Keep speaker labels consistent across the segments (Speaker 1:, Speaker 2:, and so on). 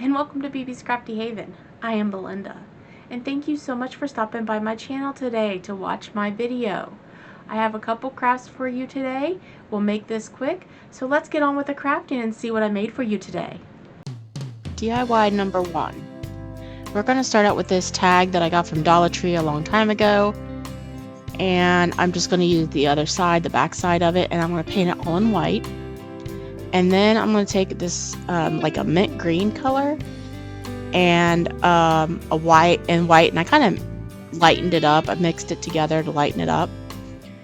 Speaker 1: and welcome to BB's Crafty Haven. I am Belinda, and thank you so much for stopping by my channel today to watch my video. I have a couple crafts for you today. We'll make this quick, so let's get on with the crafting and see what I made for you today. DIY number 1. We're going to start out with this tag that I got from Dollar Tree a long time ago, and I'm just going to use the other side, the back side of it, and I'm going to paint it all in white. And then I'm going to take this like a mint green color and a white, and I kind of lightened it up. I mixed it together to lighten it up.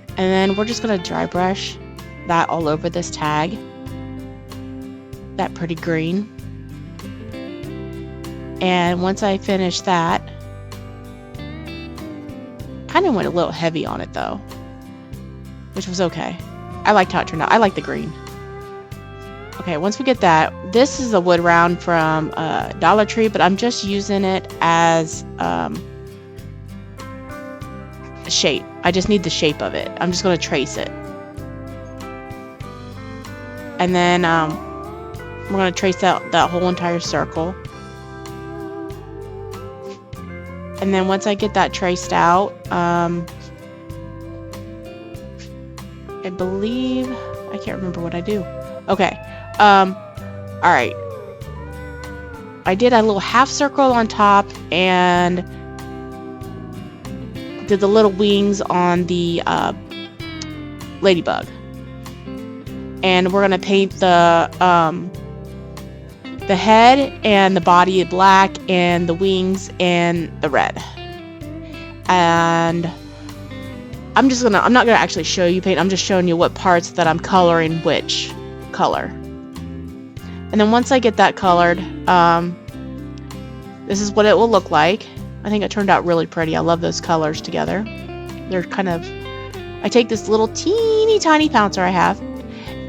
Speaker 1: And then we're just going to dry brush that all over this tag, that pretty green. And once I finish that, kind of went a little heavy on it though, which was okay. I liked how it turned out. I like the green. Okay, once we get that, this is a wood round from Dollar Tree, but I'm just using it as a shape. I just need the shape of it. I'm just going to trace it. And then we're going to trace out that whole entire circle. And then once I get that traced out, I believe, I can't remember what I do. Okay. Alright. I did a little half circle on top and did the little wings on the Ladybug. And we're gonna paint the head and the body black and the wings and the red. And I'm not gonna actually show you paint, I'm just showing you what parts that I'm coloring which color. And then once I get that colored, this is what it will look like. I think it turned out really pretty. I love those colors together. They're kind of, I take this little teeny tiny pouncer I have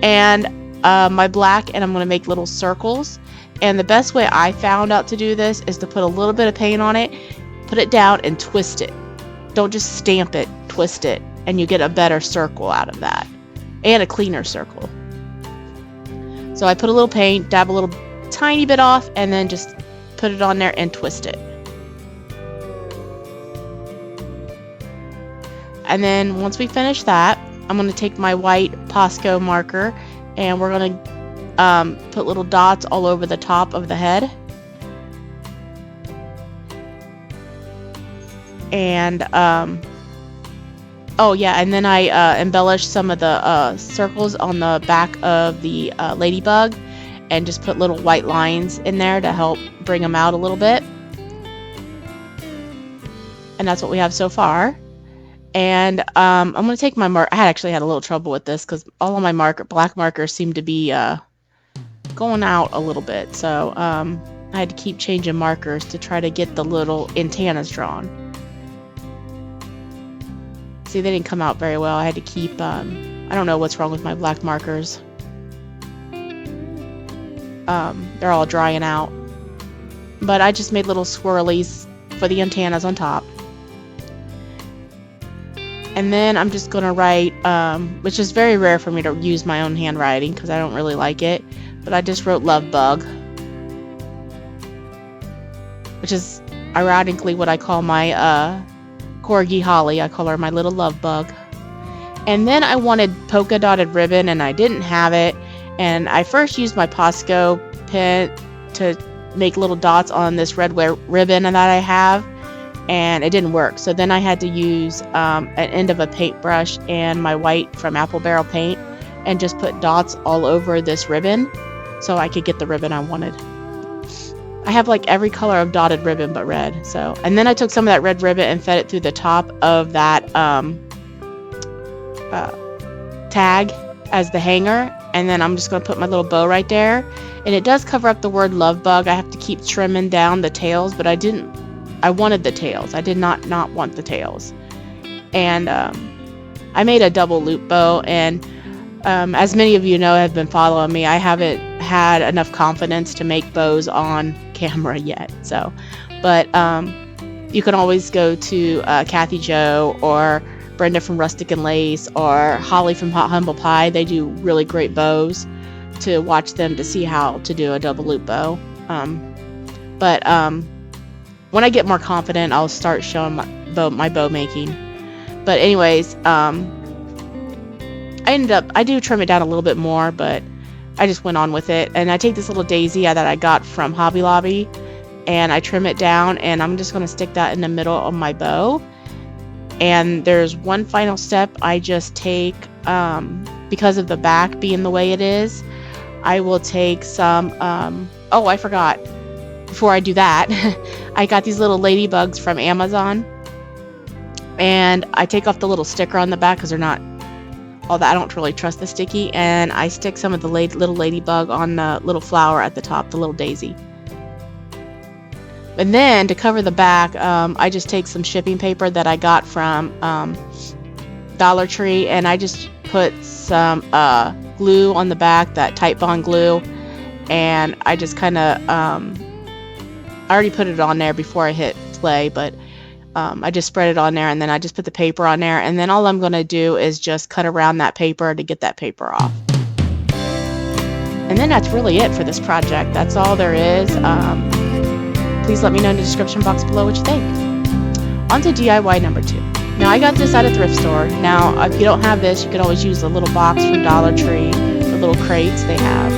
Speaker 1: and my black, and I'm going to make little circles. And the best way I found out to do this is to put a little bit of paint on it, put it down and twist it. Don't just stamp it, twist it, and you get a better circle out of that, and a cleaner circle. So I put a little paint, dab a little tiny bit off, and then just put it on there and twist it. And then once we finish that, I'm going to take my white Posco marker and we're going to put little dots all over the top of the head. And oh yeah, and then I embellished some of the circles on the back of the Ladybug and just put little white lines in there to help bring them out a little bit. And that's what we have so far. And I'm going to take my marker. I actually had a little trouble with this because all of my black markers seem to be going out a little bit. So I had to keep changing markers to try to get the little antennas drawn. See, they didn't come out very well. I had to keep, I don't know what's wrong with my black markers. They're all drying out. But I just made little swirlies for the antennas on top. And then I'm just going to write, which is very rare for me to use my own handwriting because I don't really like it. But I just wrote Love Bug, which is ironically what I call my Corgi Holly. I call her my little love bug. And then I wanted polka dotted ribbon and I didn't have it. And I first used my Posco pen to make little dots on this red ribbon that I have, and it didn't work. So then I had to use an end of a paintbrush and my white from Apple Barrel Paint and just put dots all over this ribbon so I could get the ribbon I wanted. I have like every color of dotted ribbon but red. So, and then I took some of that red ribbon and fed it through the top of that tag as the hanger. And then I'm just going to put my little bow right there. And it does cover up the word Love Bug. I have to keep trimming down the tails, but I wanted the tails. I did not want the tails. And I made a double loop bow, and as many of you know have been following me, I haven't had enough confidence to make bows on camera yet. So, but you can always go to Kathy Jo or Brenda from Rustic and Lace or Holly from Hot Humble Pie. They do really great bows to watch them to see how to do a double loop bow.
Speaker 2: But when I get more confident, I'll start showing my bow making. But anyways, I do trim it down a little bit more, but I just went on with it. And I take this little daisy that I got from Hobby Lobby, and I trim it down, and I'm just going to stick that in the middle of my bow. And there's one final step I just take, because of the back being the way it is, I will take some, oh, I forgot, before I do that, I got these little ladybugs from Amazon, and I take off the little sticker on the back because they're not all that. I don't really trust the sticky, and I stick some of the little ladybug on the little flower at the top, the little daisy. And then to cover the back, I just take some shipping paper that I got from Dollar Tree, and I just put some glue on the back, that Type Bond glue, and I just kind of, I already put it on there before I hit play, but I just spread it on there, and then I just put the paper on there, and then all I'm going to do is just cut around that paper to get that paper off. And then that's really it for this project. That's all there is. Please let me know in the description box below what you think. On to DIY number 2. Now, I got this at a thrift store. Now, if you don't have this, you could always use the little box from Dollar Tree, the little crates they have.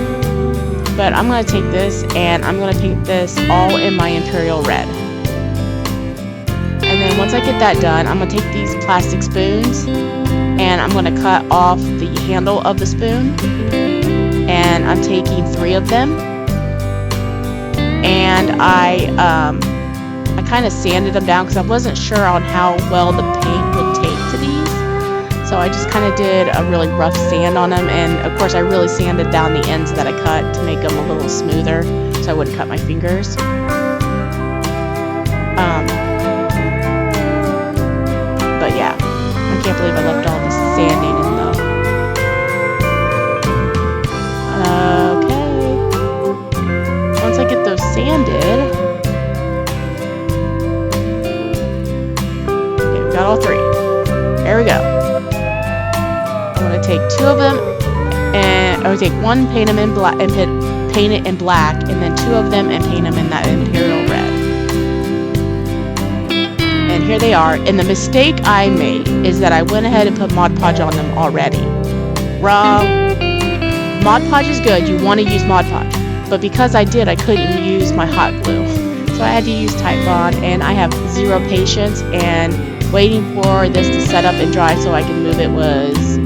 Speaker 2: But I'm going to take this, and I'm going to paint this all in my Imperial Red. And then once I get that done, I'm going to take these plastic spoons, and I'm going to cut off the handle of the spoon. And I'm taking 3 of them. And I kind of sanded them down because I wasn't sure on how well the paint would take to these. So I just kind of did a really rough sand on them. And of course I really sanded down the ends that I cut to make them a little smoother so I wouldn't cut my fingers. But yeah, I can't believe I left all the sanding in though. Once I get those sanded, okay, we got all 3. There we go. I'm going to take 2 of them, and I would take 1, paint them in black, and paint it in black, and then 2 of them and paint them in that Imperial Red. And here they are. And the mistake I made is that I went ahead and put Mod Podge on them already. Wrong. Mod Podge is good. You want to use Mod Podge. But because I did, I couldn't use my hot glue. So I had to use Type Bond, and I have 0 patience, and waiting for this to set up and dry so I can move it was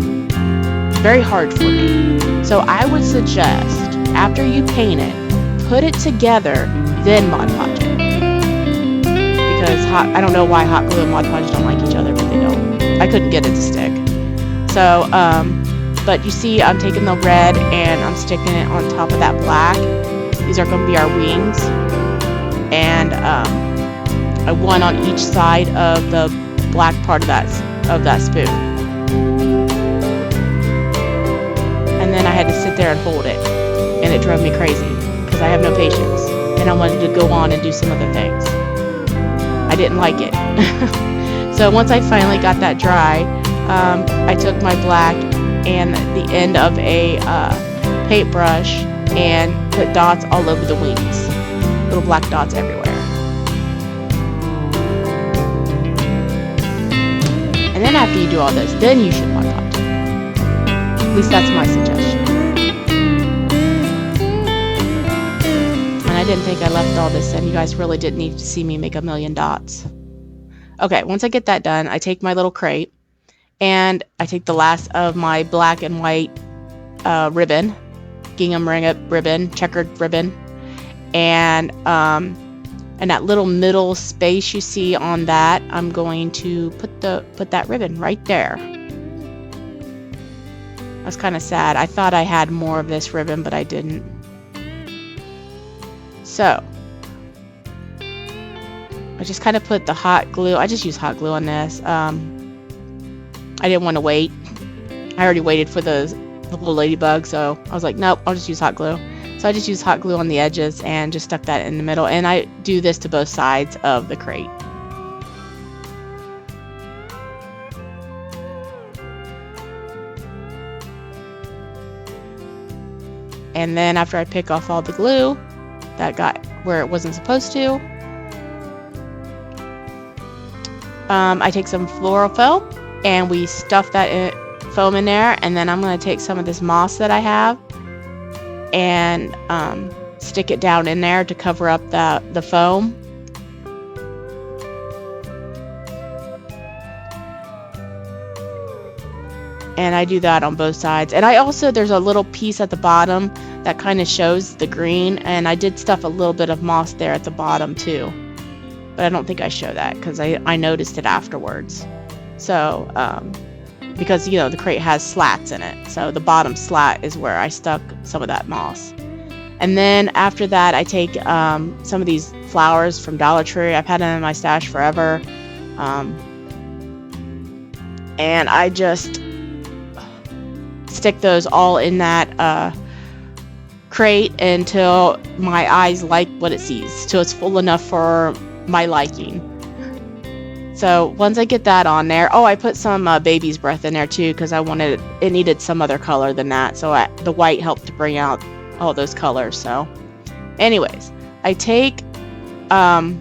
Speaker 2: very hard for me. So I would suggest, after you paint it, put it together, then Mod Podge it. Because I don't know why hot glue and Mod Podge don't like each other, but they don't. I couldn't get it to stick. So, but you see, I'm taking the red and I'm sticking it on top of that black. These are going to be our wings. And I one on each side of the black part of that spoon. And then I had to sit there and hold it. And it drove me crazy because I have no patience. And I wanted to go on and do some other things. I didn't like it. So once I finally got that dry, I took my black and the end of a paintbrush and put dots all over the wings. Little black dots everywhere. And then after you do all this, then you should Mod Podge. At least that's my suggestion. And I didn't think I left all this in. You guys really didn't need to see me make a million dots. Okay, once I get that done, I take my little crate and I take the last of my black and white ribbon, gingham ribbon, checkered ribbon, and that little middle space you see on that, I'm going to put that ribbon right there. That's kind of sad. I thought I had more of this ribbon, but I didn't. So I just kind of put the hot glue. I just use hot glue on this. I didn't want to wait. I already waited for the little ladybug, so I was like, nope, I'll just use hot glue. So I just used hot glue on the edges and just stuck that in the middle. And I do this to both sides of the crate. And then after I pick off all the glue that got where it wasn't supposed to. I take some floral foam and we stuff that foam in there, and then I'm going to take some of this moss that I have and stick it down in there to cover up the foam. And I do that on both sides. And I also, there's a little piece at the bottom that kind of shows the green, and I did stuff a little bit of moss there at the bottom too. But I don't think I show that because I noticed it afterwards. So, because, you know, the crate has slats in it. So the bottom slat is where I stuck some of that moss. And then after that, I take some of these flowers from Dollar Tree. I've had them in my stash forever. And I just stick those all in that crate until my eyes like what it sees, till it's full enough for my liking. So once I get that on there, oh, I put some baby's breath in there too because I wanted it needed some other color than that. So the white helped to bring out all those colors. So anyways, I take hot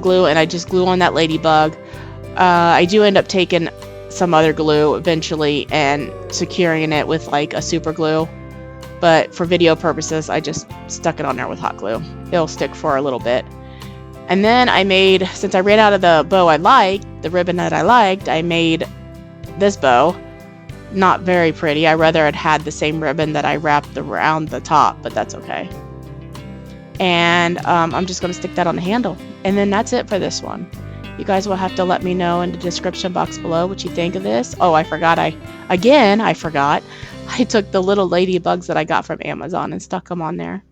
Speaker 2: glue and I just glue on that ladybug. I do end up taking some other glue eventually and securing it with like a super glue, but for video purposes I just stuck it on there with hot glue. It'll stick for a little bit. And then I made, since I ran out of the bow I liked, the ribbon that I liked, I made this bow. Not very pretty. I rather it had the same ribbon that I wrapped around the top, but that's okay. And I'm just going to stick that on the handle. And then that's it for this one. You guys will have to let me know in the description box below what you think of this. Oh, I forgot. I forgot. I took the little ladybugs that I got from Amazon and stuck them on there.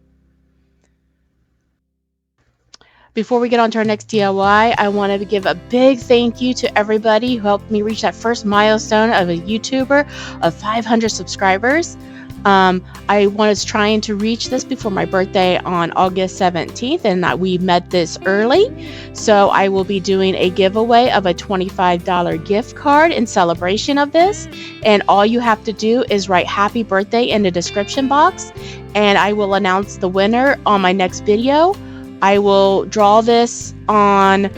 Speaker 2: Before we get on to our next DIY, I wanted to give a big thank you to everybody who helped me reach that first milestone of a YouTuber of 500 subscribers. I was trying to reach this before my birthday on August 17th, and we met this early. So I will be doing a giveaway of a $25 gift card in celebration of this. And all you have to do is write happy birthday in the description box, and I will announce the winner on my next video. I will draw this by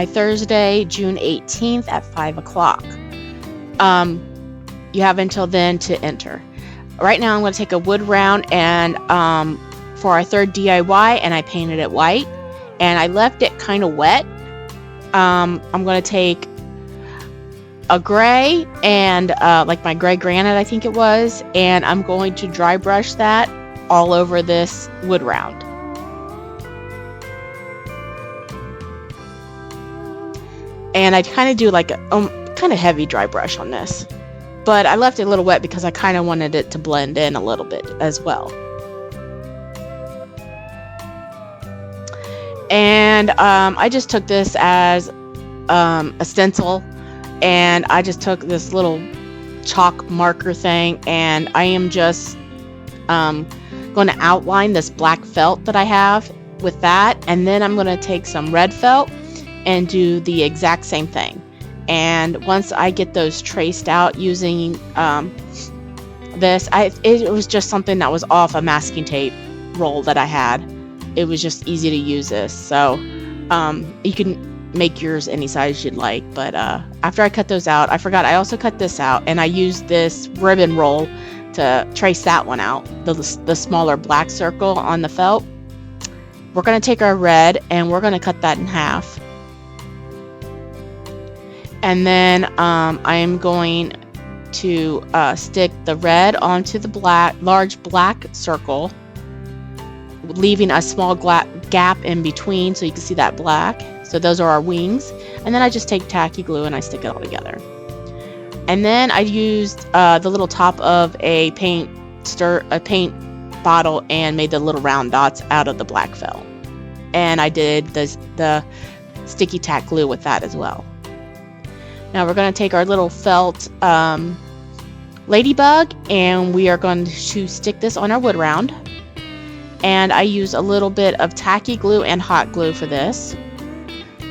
Speaker 2: Thursday, June 18th at 5 o'clock. You have until then to enter. Right now I'm going to take a wood round and for our third DIY, and I painted it white and I left it kind of wet. I'm going to take a gray and like my gray granite I think it was, and I'm going to dry brush that all over this wood round. And I kind of do like a kind of heavy dry brush on this. But I left it a little wet because I kind of wanted it to blend in a little bit as well. And I just took this as a stencil. And I just took this little chalk marker thing. And I am just going to outline this black felt that I have with that. And then I'm going to take some red felt and do the exact same thing. And once I get those traced out using this, it was just something that was off a masking tape roll that I had. It was just easy to use this. So you can make yours any size you'd like. But after I cut those out, I forgot I also cut this out, and I used this ribbon roll to trace that one out, the smaller black circle on the felt. We're going to take our red and we're going to cut that in half. And then I am going to stick the red onto the large black circle, leaving a small gap in between so you can see that black. So those are our wings. And then I just take tacky glue and I stick it all together. And then I used the little top of a paint bottle and made the little round dots out of the black felt. And I did the sticky tack glue with that as well. Now we're going to take our little felt ladybug and we are going to stick this on our wood round. And I use a little bit of tacky glue and hot glue for this.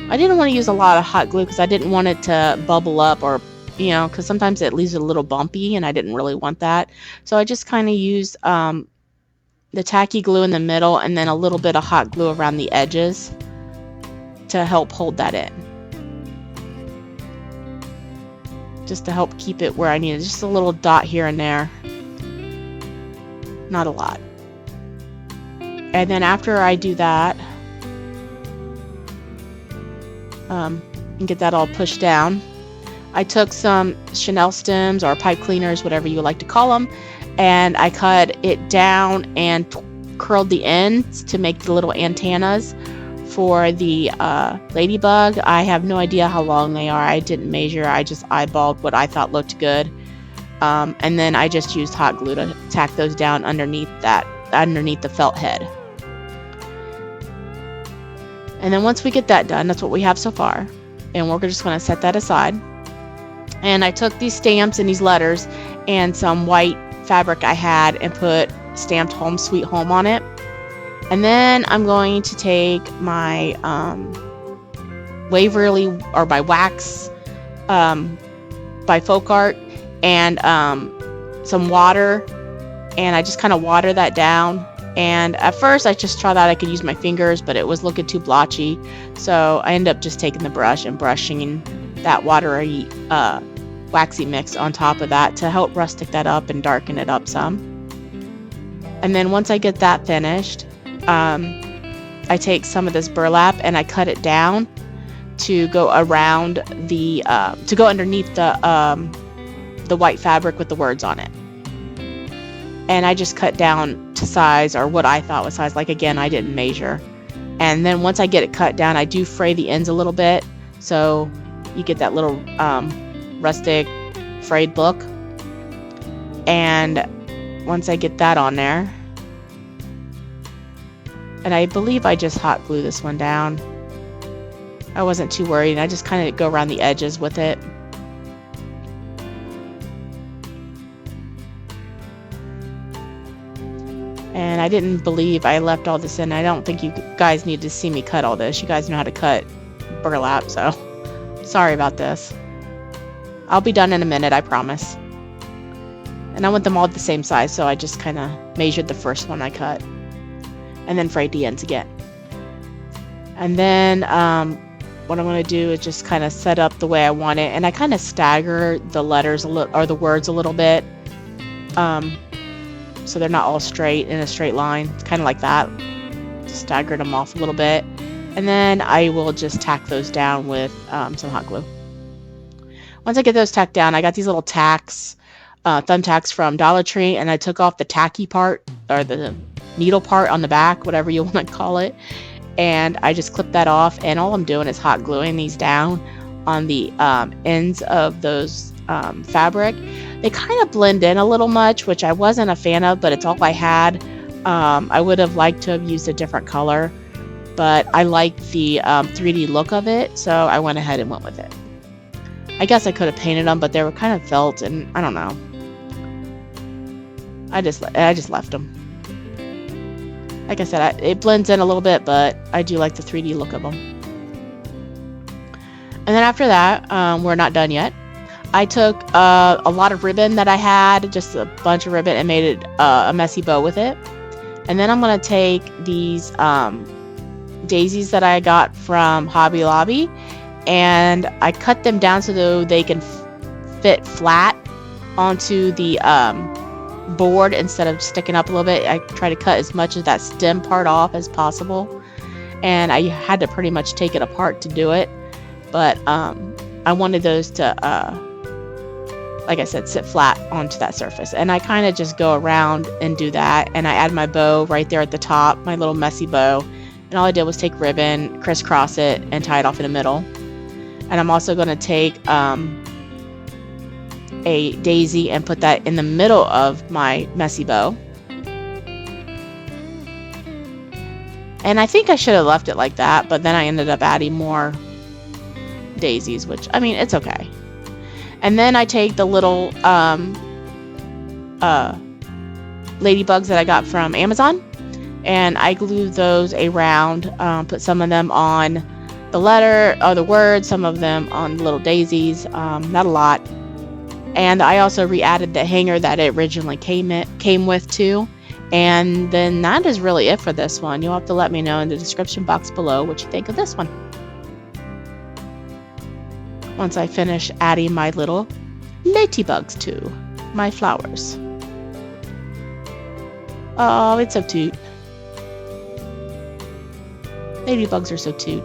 Speaker 2: I didn't want to use a lot of hot glue because I didn't want it to bubble up or you know, because sometimes it leaves it a little bumpy and I didn't really want that. So I just kind of used the tacky glue in the middle and then a little bit of hot glue around the edges to help hold that in. Just to help keep it where I need it. Just a little dot here and there. Not a lot. And then after I do that, and get that all pushed down, I took some Chanel stems or pipe cleaners, whatever you would like to call them, and I cut it down and curled the ends to make the little antennas for the Ladybug. I have no idea how long they are. I didn't measure. I just eyeballed what I thought looked good. And then I just used hot glue to tack those down underneath the felt head. And then once we get that done, that's what we have so far. And we're just going to set that aside. And I took these stamps and these letters and some white fabric I had and put stamped Home Sweet Home on it. And then I'm going to take my Waverly or by Wax by Folk Art and some water, and I just kind of water that down. And at first I just thought that I could use my fingers, but it was looking too blotchy, so I ended up just taking the brush and brushing that watery waxy mix on top of that to help rustic that up and darken it up some. And then once I get that finished, I take some of this burlap and I cut it down to go around the to go underneath the white fabric with the words on it. And I just cut down to size, or what I thought was size. Like, again, I didn't measure. And then once I get it cut down, I do fray the ends a little bit, so you get that little rustic frayed look. And once I get that on there, and I believe I just hot glue this one down. I wasn't too worried, and I just kind of go around the edges with it. And I didn't believe I left all this in. I don't think you guys need to see me cut all this. You guys know how to cut burlap, so sorry about this. I'll be done in a minute, I promise. And I want them all the same size, so I just kind of measured the first one I cut. And then frayed the ends again. And then what I'm going to do is just kind of set up the way I want it. And I kind of stagger the letters a little, or the words a little bit. So they're not all straight in a straight line. It's kind of like that. Just staggered them off a little bit. And then I will just tack those down with some hot glue. Once I get those tacked down, I got these little tacks, thumbtacks from Dollar Tree, and I took off the tacky part, or the needle part on the back, whatever you want to call it. And I just clip that off, and all I'm doing is hot gluing these down on the ends of those fabric. They kind of blend in a little much, which I wasn't a fan of, but it's all I had. I would have liked to have used a different color, but I like the 3D look of it, so I went ahead and went with it. I guess I could have painted them, but they were kind of felt, and I don't know. I just left them. Like I said, it blends in a little bit, but I do like the 3D look of them. And then after that, we're not done yet. I took a lot of ribbon that I had, just a bunch of ribbon, and made it a messy bow with it. And then I'm going to take these daisies that I got from Hobby Lobby, and I cut them down so they can fit flat onto the board instead of sticking up a little bit. I try to cut as much of that stem part off as possible, and I had to pretty much take it apart to do it. But I wanted those to like I said, sit flat onto that surface. And I kind of just go around and do that. And I add my bow right there at the top, my little messy bow. And all I did was take ribbon, crisscross it, and tie it off in the middle. And I'm also going to take a daisy and put that in the middle of my messy bow. And I think I should have left it like that, but then I ended up adding more daisies, which, I mean, it's okay. And then I take the little ladybugs that I got from Amazon, and I glue those around, put some of them on the letter or the word, some of them on little daisies, not a lot. And I also re-added the hanger that it originally came with too. And then that is really it for this one. You'll have to let me know in the description box below what you think of this one. Once I finish adding my little ladybugs to my flowers. Oh, it's so cute. Ladybugs are so cute.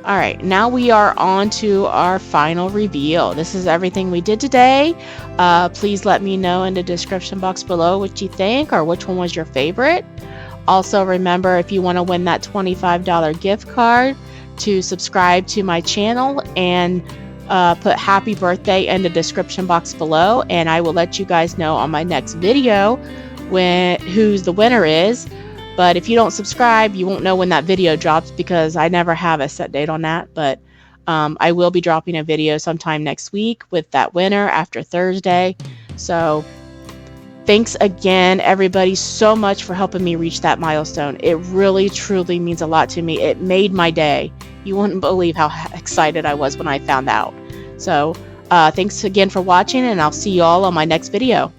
Speaker 2: Alright, now we are on to our final reveal. This is everything we did today. Please let me know in the description box below what you think or which one was your favorite. Also remember, if you want to win that $25 gift card, to subscribe to my channel and put happy birthday in the description box below, and I will let you guys know on my next video who's the winner is. But if you don't subscribe, you won't know when that video drops because I never have a set date on that. But I will be dropping a video sometime next week with that winner after Thursday. So thanks again, everybody, so much for helping me reach that milestone. It really, truly means a lot to me. It made my day. You wouldn't believe how excited I was when I found out. So thanks again for watching, and I'll see you all on my next video.